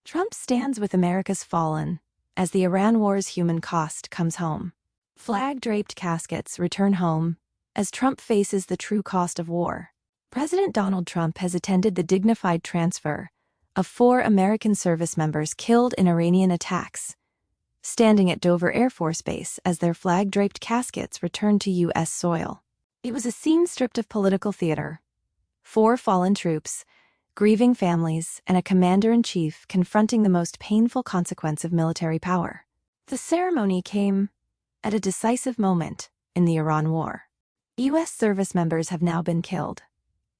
Trump stands with America's fallen as the Iran war's human cost comes home. Flag-draped caskets return home as Trump faces the true cost of war. President Donald Trump has attended the dignified transfer of 4 American service members killed in Iranian attacks, standing at Dover Air Force Base as their flag-draped caskets returned to U.S. soil. It was a scene stripped of political theater. 4 fallen troops, grieving families, and a commander-in-chief confronting the most painful consequence of military power. The ceremony came at a decisive moment in the Iran war. U.S. service members have now been killed.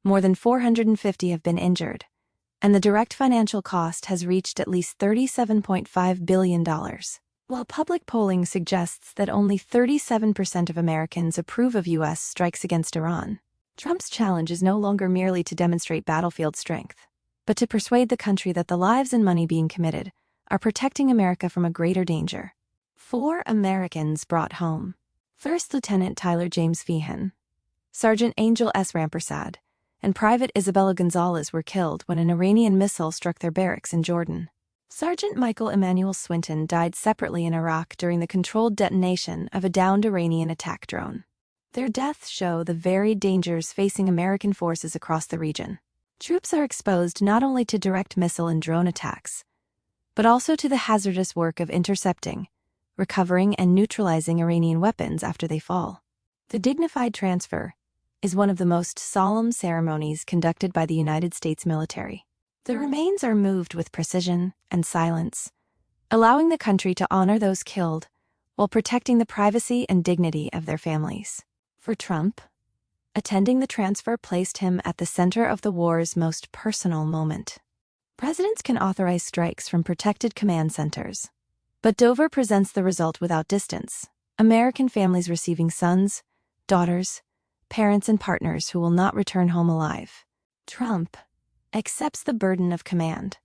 More than 450 have been injured, and the direct financial cost has reached at least $37.5 billion. While public polling suggests that only 37% of Americans approve of U.S. strikes against Iran, Trump's challenge is no longer merely to demonstrate battlefield strength, but to persuade the country that the lives and money being committed are protecting America from a greater danger. 4 Americans brought home. First Lieutenant Tyler James Feehan, Sergeant Angel S. Rampersad, and Private Isabella Gonzalez were killed when an Iranian missile struck their barracks in Jordan. Sergeant Michael Emmanuel Swinton died separately in Iraq during the controlled detonation of a downed Iranian attack drone. Their deaths show the varied dangers facing American forces across the region. Troops are exposed not only to direct missile and drone attacks, but also to the hazardous work of intercepting, recovering, and neutralizing Iranian weapons after they fall. The dignified transfer is one of the most solemn ceremonies conducted by the United States military. The remains are moved with precision and silence, allowing the country to honor those killed while protecting the privacy and dignity of their families. For Trump, attending the transfer placed him at the center of the war's most personal moment. Presidents can authorize strikes from protected command centers, but Dover presents the result without distance: American families receiving sons, daughters, parents, and partners who will not return home alive. Trump accepts the burden of command.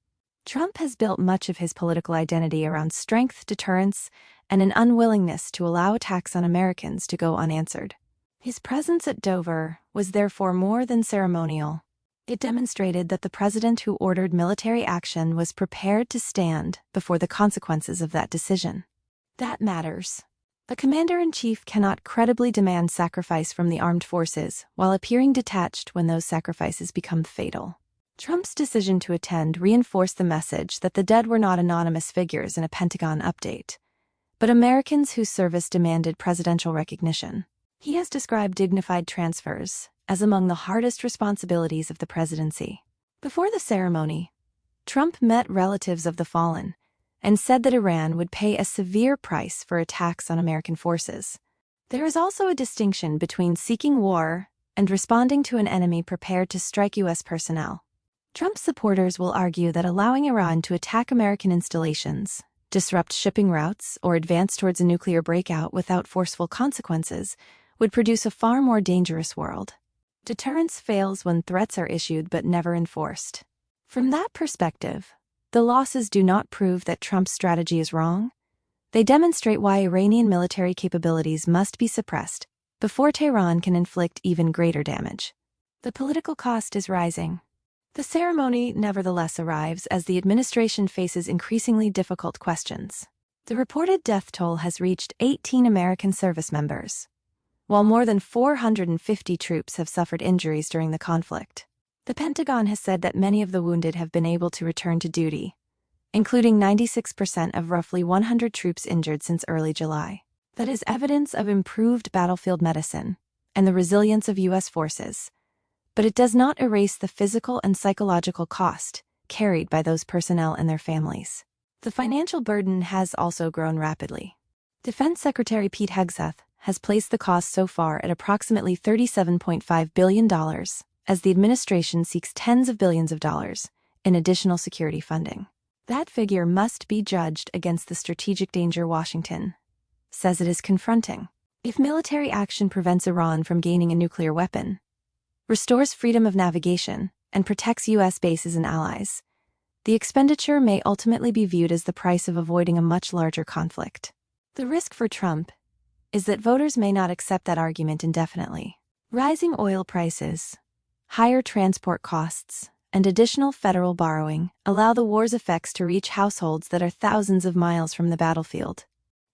Trump has built much of his political identity around strength, deterrence, and an unwillingness to allow attacks on Americans to go unanswered. His presence at Dover was therefore more than ceremonial. It demonstrated that the president who ordered military action was prepared to stand before the consequences of that decision. That matters. A commander-in-chief cannot credibly demand sacrifice from the armed forces while appearing detached when those sacrifices become fatal. Trump's decision to attend reinforced the message that the dead were not anonymous figures in a Pentagon update, but Americans whose service demanded presidential recognition. He has described dignified transfers as among the hardest responsibilities of the presidency. Before the ceremony, Trump met relatives of the fallen and said that Iran would pay a severe price for attacks on American forces. There is also a distinction between seeking war and responding to an enemy prepared to strike U.S. personnel. Trump supporters will argue that allowing Iran to attack American installations, disrupt shipping routes, or advance towards a nuclear breakout without forceful consequences would produce a far more dangerous world. Deterrence fails when threats are issued but never enforced. From that perspective, the losses do not prove that Trump's strategy is wrong. They demonstrate why Iranian military capabilities must be suppressed before Tehran can inflict even greater damage. The political cost is rising. The ceremony nevertheless arrives as the administration faces increasingly difficult questions. The reported death toll has reached 18 American service members, while more than 450 troops have suffered injuries during the conflict. The Pentagon has said that many of the wounded have been able to return to duty, including 96% of roughly 100 troops injured since early July. That is evidence of improved battlefield medicine and the resilience of U.S. forces, but it does not erase the physical and psychological cost carried by those personnel and their families. The financial burden has also grown rapidly. Defense Secretary Pete Hegseth has placed the cost so far at approximately $37.5 billion, as the administration seeks tens of billions of dollars in additional security funding. That figure must be judged against the strategic danger Washington says it is confronting. If military action prevents Iran from gaining a nuclear weapon, restores freedom of navigation, and protects U.S. bases and allies, the expenditure may ultimately be viewed as the price of avoiding a much larger conflict. The risk for Trump is that voters may not accept that argument indefinitely. Rising oil prices, higher transport costs, and additional federal borrowing allow the war's effects to reach households that are thousands of miles from the battlefield.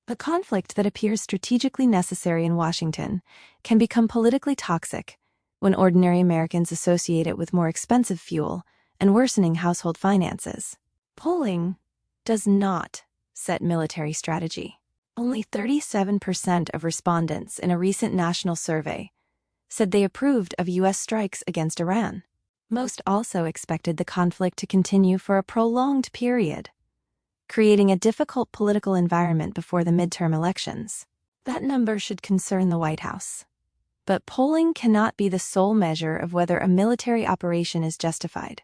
A conflict that appears strategically necessary in Washington can become politically toxic when ordinary Americans associate it with more expensive fuel and worsening household finances. Polling does not set military strategy. Only 37% of respondents in a recent national survey said they approved of U.S. strikes against Iran. Most also expected the conflict to continue for a prolonged period, creating a difficult political environment before the midterm elections. That number should concern the White House. But polling cannot be the sole measure of whether a military operation is justified.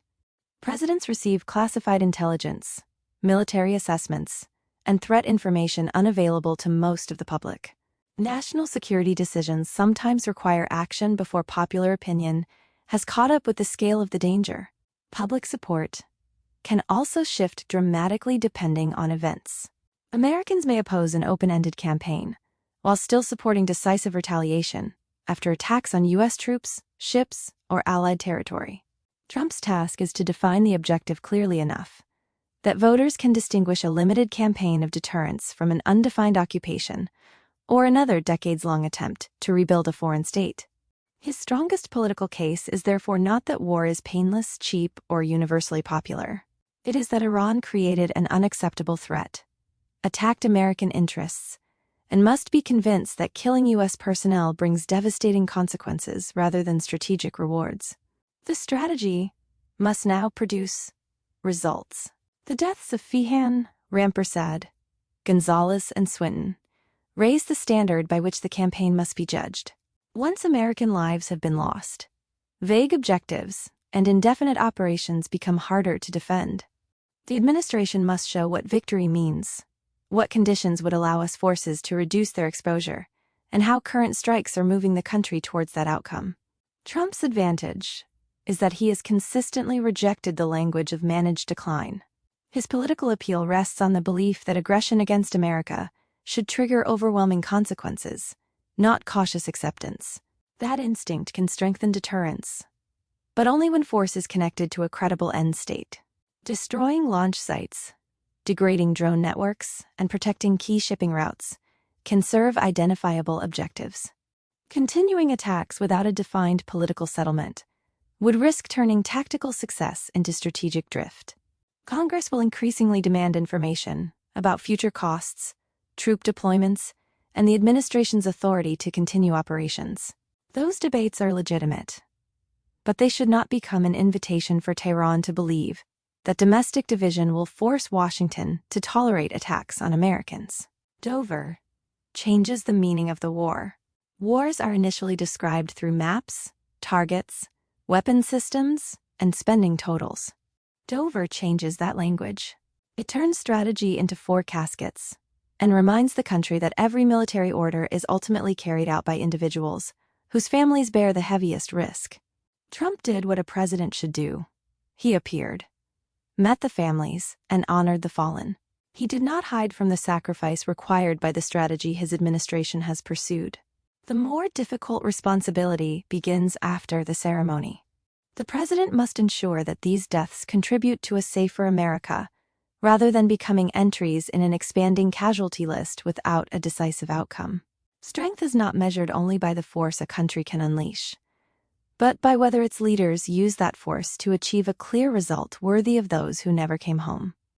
Presidents receive classified intelligence, military assessments, and threat information unavailable to most of the public. National security decisions sometimes require action before popular opinion has caught up with the scale of the danger. Public support can also shift dramatically depending on events. Americans may oppose an open-ended campaign while still supporting decisive retaliation after attacks on U.S. troops, ships, or allied territory. Trump's task is to define the objective clearly enough that voters can distinguish a limited campaign of deterrence from an undefined occupation or another decades-long attempt to rebuild a foreign state. His strongest political case is therefore not that war is painless, cheap, or universally popular. It is that Iran created an unacceptable threat, attacked American interests, and must be convinced that killing U.S. personnel brings devastating consequences rather than strategic rewards. The strategy must now produce results. The deaths of Feehan, Rampersad, Gonzalez, and Swinton raise the standard by which the campaign must be judged. Once American lives have been lost, vague objectives and indefinite operations become harder to defend. The administration must show what victory means, what conditions would allow us forces to reduce their exposure, and how current strikes are moving the country towards that outcome. Trump's advantage is that he has consistently rejected the language of managed decline. His political appeal rests on the belief that aggression against America should trigger overwhelming consequences, not cautious acceptance. That instinct can strengthen deterrence, but only when force is connected to a credible end state. Destroying launch sites, degrading drone networks, and protecting key shipping routes can serve identifiable objectives. Continuing attacks without a defined political settlement would risk turning tactical success into strategic drift. Congress will increasingly demand information about future costs, troop deployments, and the administration's authority to continue operations. Those debates are legitimate, but they should not become an invitation for Tehran to believe that domestic division will force Washington to tolerate attacks on Americans. Dover changes the meaning of the war. Wars are initially described through maps, targets, weapon systems, and spending totals. Dover changes that language. It turns strategy into 4 caskets and reminds the country that every military order is ultimately carried out by individuals whose families bear the heaviest risk. Trump did what a president should do. He appeared, met the families, and honored the fallen. He did not hide from the sacrifice required by the strategy his administration has pursued. The more difficult responsibility begins after the ceremony. The president must ensure that these deaths contribute to a safer America, rather than becoming entries in an expanding casualty list without a decisive outcome. Strength is not measured only by the force a country can unleash, but by whether its leaders use that force to achieve a clear result worthy of those who never came home.